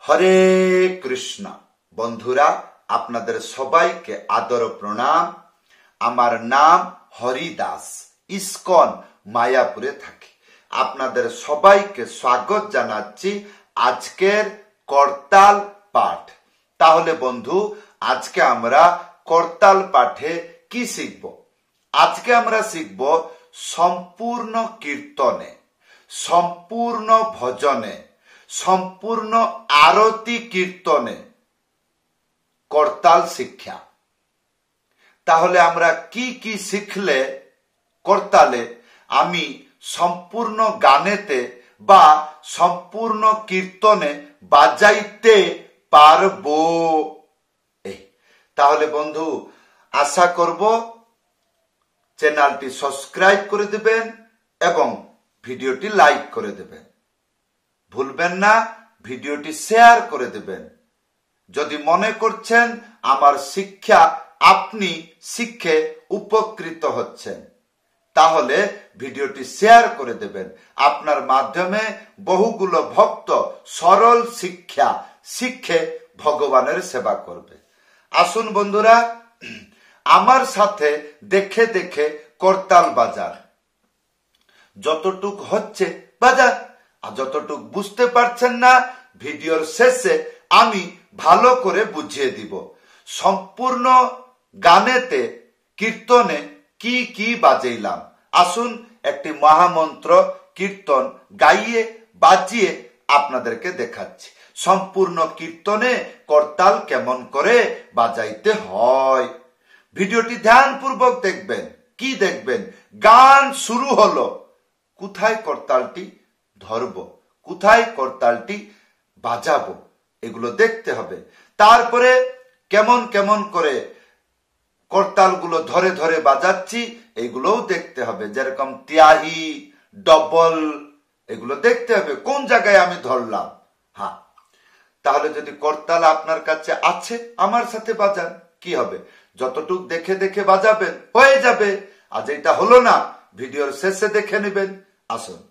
হরে কৃষ্ণ। বন্ধুরা, আপনাদের সবাইকে আদর প্রণাম। আমার নাম হরিদাস, ইস্কন মায়াপুরে থাকি। আপনাদের সবাইকে স্বাগত জানাচ্ছি আজকের করতাল পাঠ। তাহলে বন্ধু, আজকে আমরা করতাল পাঠে কি শিখব? আজকে আমরা শিখব সম্পূর্ণ কীর্তনে, সম্পূর্ণ ভজনে, সম্পূর্ণ আরতি কীর্তনে করতাল শিক্ষা। তাহলে আমরা কি কি শিখলে করতালে আমি সম্পূর্ণ গানেতে বা সম্পূর্ণ কীর্তনে বাজাইতে পারবো। তাহলে বন্ধু, আশা করব চ্যানেলটি সাবস্ক্রাইব করে দেবেন এবং ভিডিওটি লাইক করে দেবেন। ভুলবেন না ভিডিওটি শেয়ার করে দেবেন। যদি মনে করছেন আমার শিক্ষা আপনি শিখে উপকৃত হচ্ছেন, তাহলে ভিডিওটি শেয়ার করে দেবেন। আপনার মাধ্যমে বহুগুলো ভক্ত সরল শিক্ষা শিখে ভগবানের সেবা করবে। আসুন বন্ধুরা, আমার সাথে দেখে দেখে করতাল বাজার। যতটুক হচ্ছে বাজার, আর যতটুক বুঝতে পারছেন না ভিডিওর শেষে আমি ভালো করে বুঝিয়ে দিব। সম্পূর্ণ গানেতে কীর্তনে কি কি বাজাইলাম, আসুন একটি মহামন্ত্র কীর্তন গাইয়ে বাজিয়ে আপনাদেরকে দেখাচ্ছি। সম্পূর্ণ কীর্তনে করতাল কেমন করে বাজাইতে হয়। ভিডিওটি ধ্যানপূর্বক দেখবেন। কি দেখবেন? গান শুরু হলো, কোথায় করতালটি ধরব, কোথায় করতালটি বাজাবো, এগুলো দেখতে হবে। তারপরে কেমন কেমন করে করতালগুলো ধরে ধরে বাজাচ্ছি এগুলোও দেখতে হবে। যেরকম তিয়াহি, ডবল, এগুলো দেখতে হবে কোন জায়গায় আমি ধরলাম। হ্যাঁ, তাহলে যদি করতাল আপনার কাছে আছে আমার সাথে বাজান, কি হবে? যতটুক দেখে দেখে বাজাবেন হয়ে যাবে। আজ এটা হলো না, ভিডিওর শেষে দেখে নেবেন। আসুন।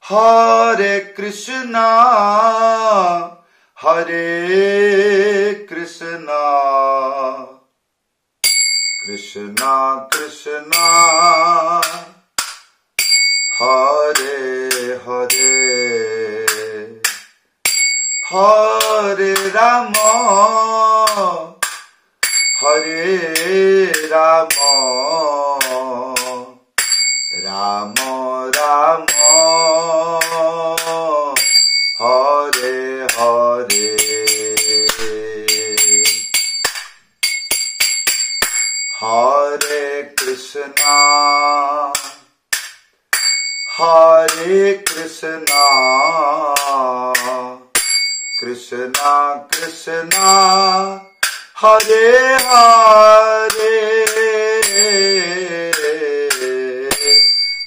হরে কৃষ্ণ হরে কৃষ্ণ কৃষ্ণ কৃষ্ণ হরে হরে হরে রাম হরে রাম রাম রাম হরে হরে হরে কৃষ্ণ হরে কৃষ্ণ কৃষ্ণ কৃষ্ণ হরে হরে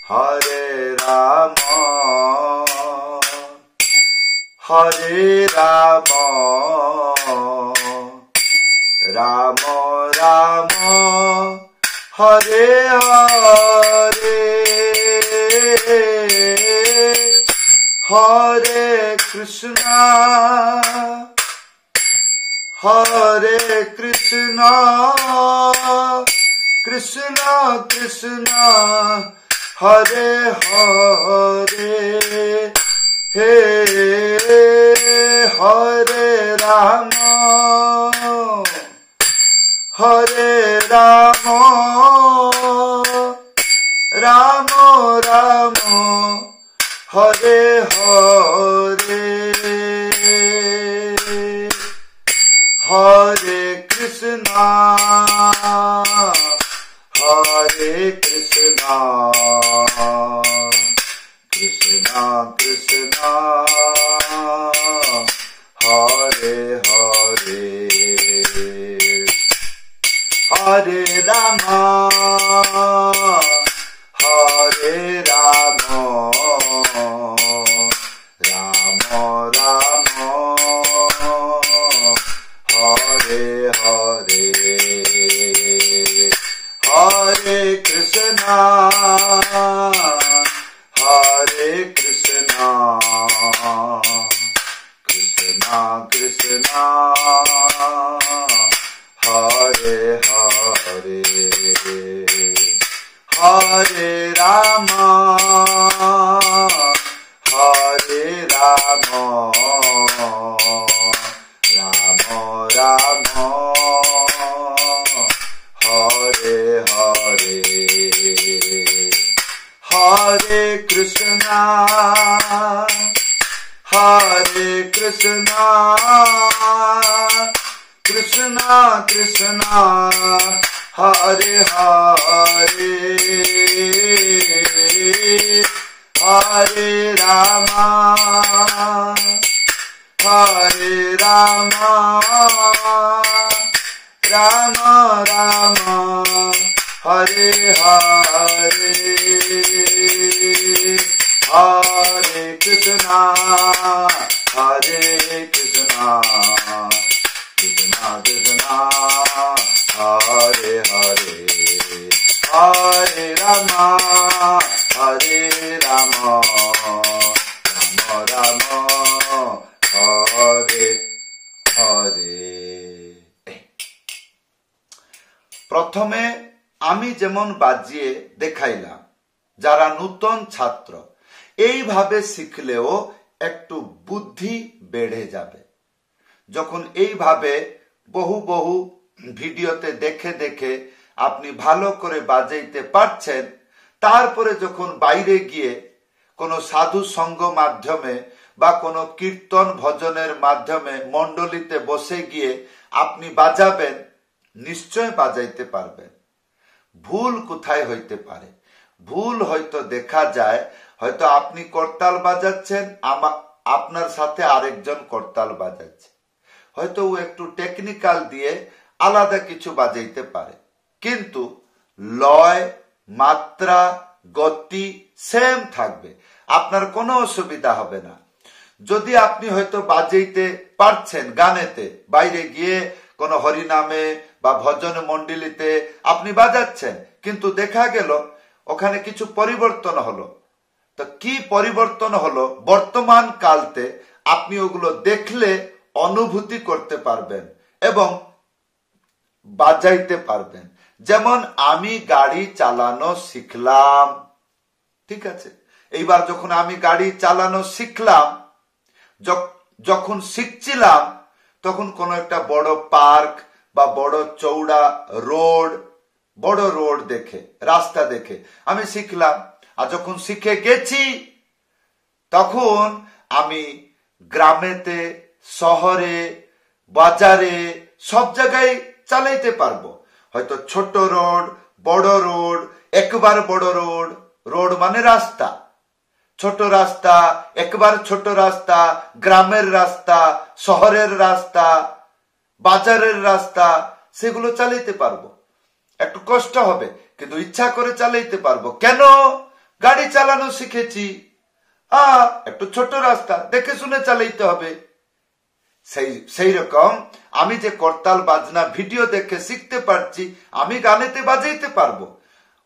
হরে রাম হরে রাম রাম রাম হরে হরে হরে কৃষ্ণ হরে কৃষ্ণ কৃষ্ণ কৃষ্ণ হরে হরে হে হরে রাম হরে রাম রাম রাম হরে হরে হরে কৃষ্ণ হরে কৃষ্ণ কৃষ্ণ কৃষ্ণ হরে হরে হরে রাম হরে রাম রাম রাম হরে হরে হরে কৃষ্ণ হরে Krishna Krishna Hare Hare Hare Rama Hare Rama Rama Rama Hare Hare Hare Krishna Hare Krishna Krishna Krishna Hare Hare Hare Rama Hare Rama Rama Rama Hare Hare Hare Krishna Hare Krishna Krishna Krishna Hare Hare Hare Rama Hare Rama Rama Rama Hare Hare প্রথমে আমি যেমন বাজিয়ে দেখাইলাম, যারা নূতন ছাত্র এইভাবে শিখলেও একটু বুদ্ধি বেড়ে যাবে। যখন এইভাবে বহু বহু ভিডিওতে দেখে দেখে আপনি ভালো করে বাজাইতে পারছেন, তারপরে যখন বাইরে গিয়ে কোনো সাধু সঙ্গ মাধ্যমে বা কোনো কীর্তন ভজনের মাধ্যমে মণ্ডলীতে বসে গিয়ে আপনি বাজাবেন, নিশ্চয় বাজাইতে পারবেন। ভুল কোথায় হইতে পারে? ভুল হয়তো দেখা যায়, হয়তো আপনি করতাল বাজাচ্ছেন, আপনার সাথে আরেকজন করতাল বাজাচ্ছে, হয়তো ও একটু টেকনিক্যাল দিয়ে আলাদা কিছু বাজাইতে পারে, কিন্তু লয়, মাত্রা, গতি সেম থাকবে, আপনার কোনো অসুবিধা হবে না। যদি আপনি হয়তো বাজাইতে পারছেন গানেতে, বাইরে গিয়ে কোনো হরিনামে বা ভজন মণ্ডলীতে আপনি বাজাচ্ছেন, কিন্তু দেখা গেল ওখানে কিছু পরিবর্তন হলো, তো কি পরিবর্তন হলো বর্তমান কালতে আপনি ওগুলো দেখলে অনুভূতি করতে পারবেন এবং বাজাইতে পারবেন। যেমন আমি গাড়ি চালানো শিখলাম, ঠিক আছে, এইবার যখন আমি গাড়ি চালানো শিখলাম, যখন শিখছিলাম তখন কোন একটা বড় পার্ক বা বড় চৌড়া রোড, বড় রোড দেখে, রাস্তা দেখে আমি শিখলাম। আর যখন শিখে গেছি তখন আমি গ্রামেতে, শহরে, বাজারে সব জায়গায় চালাইতে পারবো। হয়তো ছোট রোড, বড় রোড, একবার বড় রোড, রোড মানে রাস্তা, ছোট রাস্তা, একবার ছোট রাস্তা, গ্রামের রাস্তা, শহরের রাস্তা, বাজারের রাস্তা, সেগুলো চালাইতে পারবো। একটু কষ্ট হবে কিন্তু ইচ্ছা করে চালাইতে পারবো। কেন? গাড়ি চালানো শিখেছি। একটু ছোট রাস্তা দেখে শুনে চালাইতে হবে। সেই রকম আমি যে করতাল বাজনা ভিডিও দেখে শিখতে পারছি, আমি গানেতে বাজাইতে পারবো।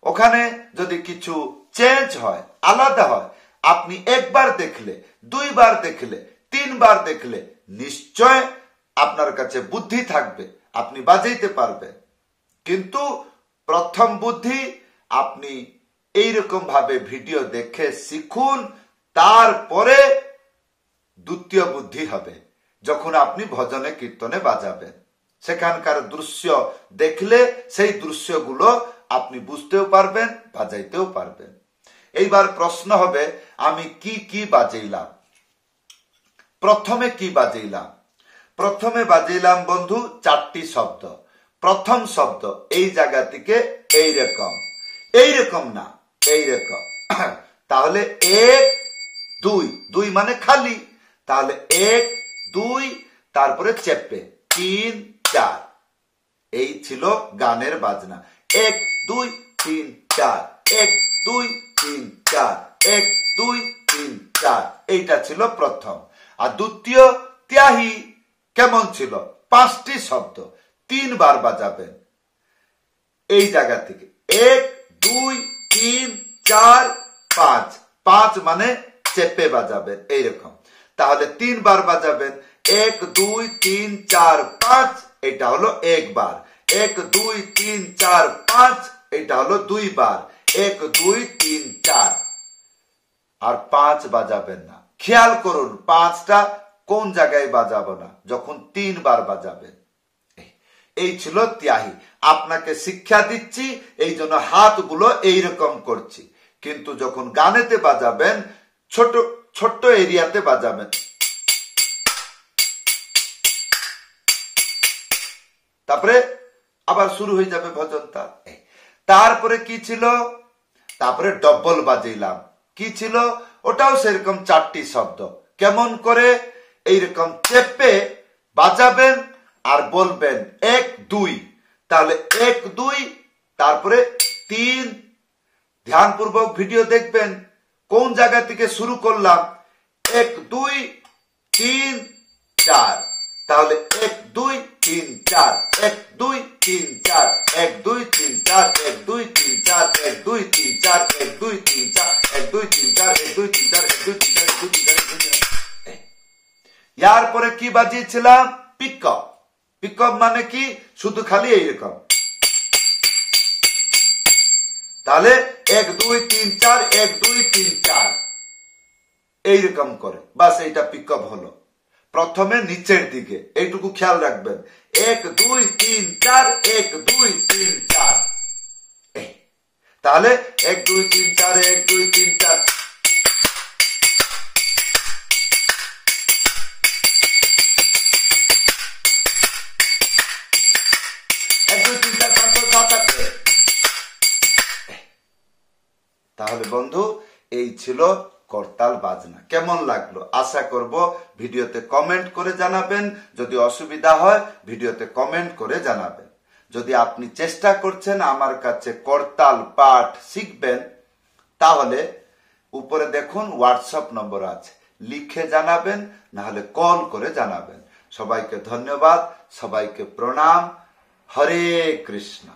ওখানে যদি কিছু চেঞ্জ হয়, আলাদা হয়, আপনি একবার দেখলে, দুইবার দেখলে, তিনবার দেখলে নিশ্চয় আপনার কাছে বুদ্ধি থাকবে, আপনি বাজাইতে পারবেন। কিন্তু প্রথম বুদ্ধি আপনি এইরকম ভাবে ভিডিও দেখে শিখুন, তারপরে দ্বিতীয় বুদ্ধি হবে যখন আপনি ভজনে কীর্তনে বাজাবেন। সেখানকার দৃশ্য দেখলে সেই দৃশ্যগুলো আপনি বুঝতেও পারবেন, বাজাইতেও পারবেন। এইবার প্রশ্ন হবে আমি কি কি বাজাইলাম। প্রথমে কি বাজাইলাম? প্রথমে বাজাইলাম বন্ধু 4টি শব্দ। প্রথম শব্দ এই জায়গা থেকে এইরকম, এইরকম না, এইরকম। তাহলে 1 2, 2 মানে খালি, তাহলে 1 2, তারপরে চেপে 3 4। এই ছিল গানের বাজনা। 1 2 3 4, 1 2 3 4, 1 2 3 4, এইটা ছিল প্রথম। আর দ্বিতীয় ত্যাহি কেমন ছিল? 5টি শব্দ 3 বার বাজাবেন এই জায়গা থেকে। 1 2 3 4 5, 5 মানে চেপে বাজাবেন এইরকম। তাহলে 3 বার বাজাবেন। 1 2 3 4 5 এটা হলো একবার, 1 2 3 4 5 এটা হলো দুইবার, 1 2 3 4। আর 5 বাজাবেন না। খেয়াল করুন 5টা কোন জায়গায় বাজাবো না, যখন 3 বার বাজাবেন। এই ছিল তিয়াহি। আপনাকে শিক্ষা দিচ্ছি, এই জন্য হাতগুলো এইরকম করছি। কিন্তু যখন গানেতে বাজাবেন ছোট ছোট্ট এরিয়াতে বাজাবেন। তারপরে আবার শুরু হয়ে যাবে ভজনটা। তারপরে কি ছিল, তারপরে ডবল বাজাইলাম। কি ছিল, ওটাও সেরকম 4টি শব্দ। কেমন করে, এইরকম চেপে বাজাবেন আর বলবেন 1 2, তাহলে 1 2, তারপরে 3। ধ্যানপূর্বক ভিডিও দেখবেন কোন জায়গা থেকে শুরু করলাম, 1 2 3 4, তাহলে 1 2 3 4, 1 2 3 4, 1 2 3 4, 1 2 3 4, 1 2 3 4, 1 2 3 4, 1 2 3 4, 1 2 3 4, 1 2 3 4, 1 2 3 4। ইয়ার পরে কি বাজিয়েছিলাম, পিকআপ। পিকআপ মানে কি, শুধু খালি এইরকম। তাহলে 1 2 3 4, 1 2 3 4 এইরকম করে, বাস এইটা পিকআপ হলো। প্রথমে নিচের দিকে এইটুকু খেয়াল রাখবেন, 1 2 3 4, 1 2 3 4। তাহলে 1 2 3 4, 1 2 3 4। তাহলে বন্ধু এই ছিল করতাল বাজনা। কেমন লাগলো আশা করব ভিডিওতে কমেন্ট করে জানাবেন। যদি অসুবিধা হয় ভিডিওতে কমেন্ট করে জানাবেন। যদি আপনি চেষ্টা করছেন আমার কাছে করতাল পাঠ শিখবেন, তাহলে উপরে দেখুন হোয়াটসঅ্যাপ নম্বর আছে, লিখে জানাবেন, না হলে কল করে জানাবেন। সবাইকে ধন্যবাদ, সবাইকে প্রণাম। হরে কৃষ্ণ।